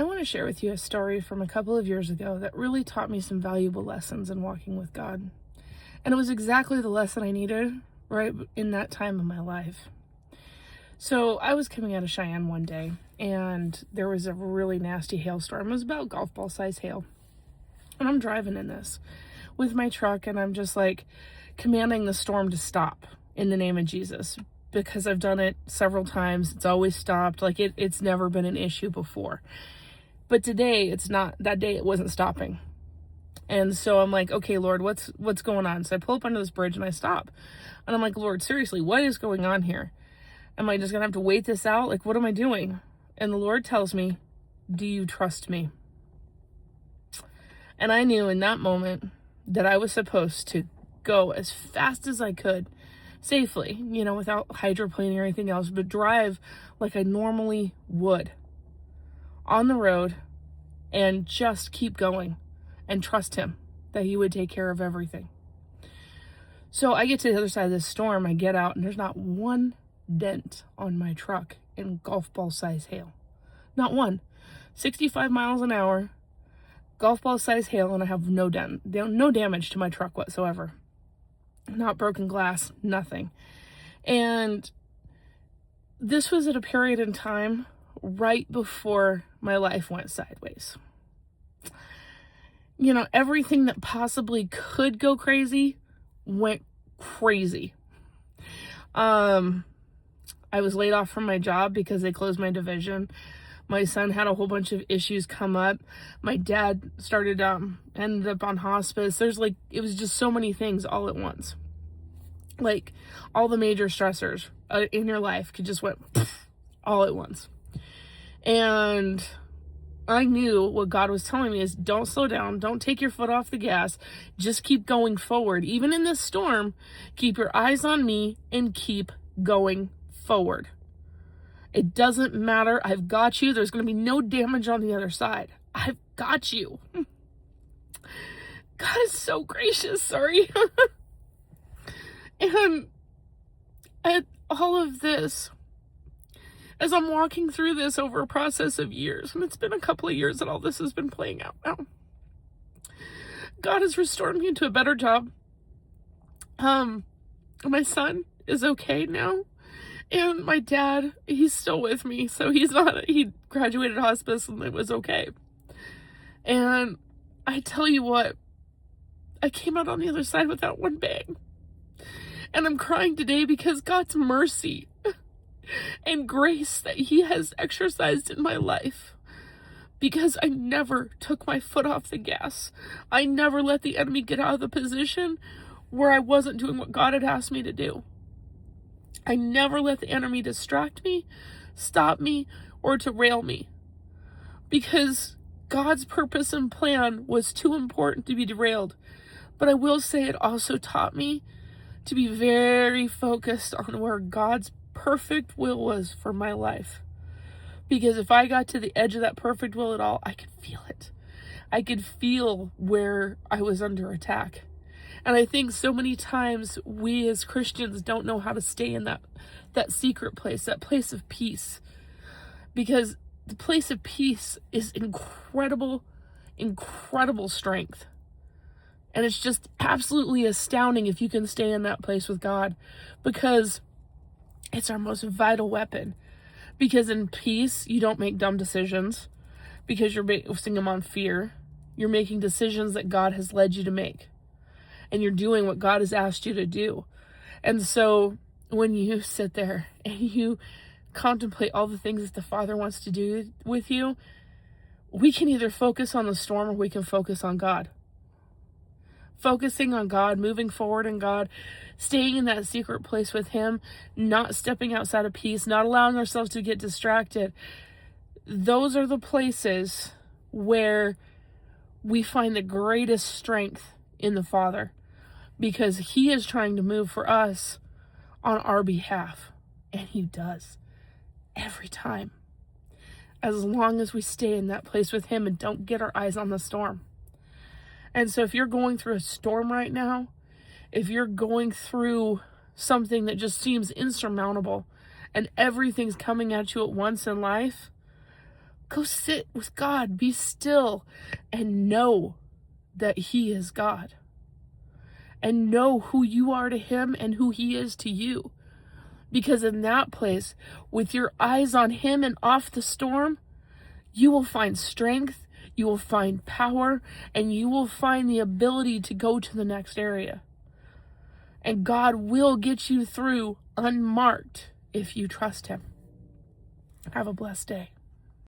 I want to share with you a story from a couple of years ago that really taught me some valuable lessons in walking with God. And it was exactly the lesson I needed right in that time of my life. So I was coming out of Cheyenne one day, and there was a really nasty hailstorm. It was about golf ball size hail. And I'm driving in this with my truck, and I'm just like commanding the storm to stop in the name of Jesus, because I've done it several times. It's always stopped. Like it's never been an issue before. But today it's not. That day it wasn't stopping. And so I'm like, okay, Lord, what's going on? So I pull up under this bridge and I stop. And I'm like, Lord, seriously, what is going on here? Am I just going to have to wait this out? Like, what am I doing? And the Lord tells me, do you trust me? And I knew in that moment that I was supposed to go as fast as I could, safely, without hydroplaning or anything else, but drive like I normally would on the road and just keep going and trust him that he would take care of everything. So I get to the other side of this storm, I get out, and there's not one dent on my truck in golf ball size hail. Not one. 65 miles an hour, golf ball size hail, and I have no damage to my truck whatsoever. Not broken glass, nothing. And this was at a period in time right before my life went sideways. Everything that possibly could go crazy went crazy. I was laid off from my job because they closed my division. My son had a whole bunch of issues come up. My dad ended up on hospice. It was just so many things all at once. Like, all the major stressors in your life just went all at once. And I knew what God was telling me is, don't slow down. Don't take your foot off the gas. Just keep going forward. Even in this storm, keep your eyes on me and keep going forward. It doesn't matter. I've got you. There's going to be no damage on the other side. I've got you. God is so gracious. Sorry. And at all of this, as I'm walking through this over a process of years, and it's been a couple of years that all this has been playing out now, God has restored me into a better job. My son is okay now, and my dad, he's still with me, so he graduated hospice and it was okay. And I tell you what, I came out on the other side without one bang. And I'm crying today because God's mercy and grace that he has exercised in my life, because I never took my foot off the gas. I never let the enemy get out of the position where I wasn't doing what God had asked me to do. I never let the enemy distract me, stop me, or derail me, because God's purpose and plan was too important to be derailed. But I will say it also taught me to be very focused on where God's perfect will was for my life. Because if I got to the edge of that perfect will at all, I could feel it. I could feel where I was under attack. And I think so many times we as Christians don't know how to stay in that secret place, that place of peace. Because the place of peace is incredible, incredible strength. And it's just absolutely astounding if you can stay in that place with God, because it's our most vital weapon. Because in peace, you don't make dumb decisions because you're basing them on fear. You're making decisions that God has led you to make. And you're doing what God has asked you to do. And so when you sit there and you contemplate all the things that the Father wants to do with you, we can either focus on the storm or we can focus on God. Focusing on God, moving forward in God, staying in that secret place with him, not stepping outside of peace, not allowing ourselves to get distracted. Those are the places where we find the greatest strength in the Father, because he is trying to move for us on our behalf. And he does every time, as long as we stay in that place with him and don't get our eyes on the storm. And so if you're going through a storm right now, if you're going through something that just seems insurmountable and everything's coming at you at once in life, Go sit with God, be still, and know that He is God. And know who you are to Him and who He is to you. Because in that place, with your eyes on Him and off the storm, you will find strength, you will find power, and you will find the ability to go to the next area. And God will get you through unmarked if you trust Him. Have a blessed day.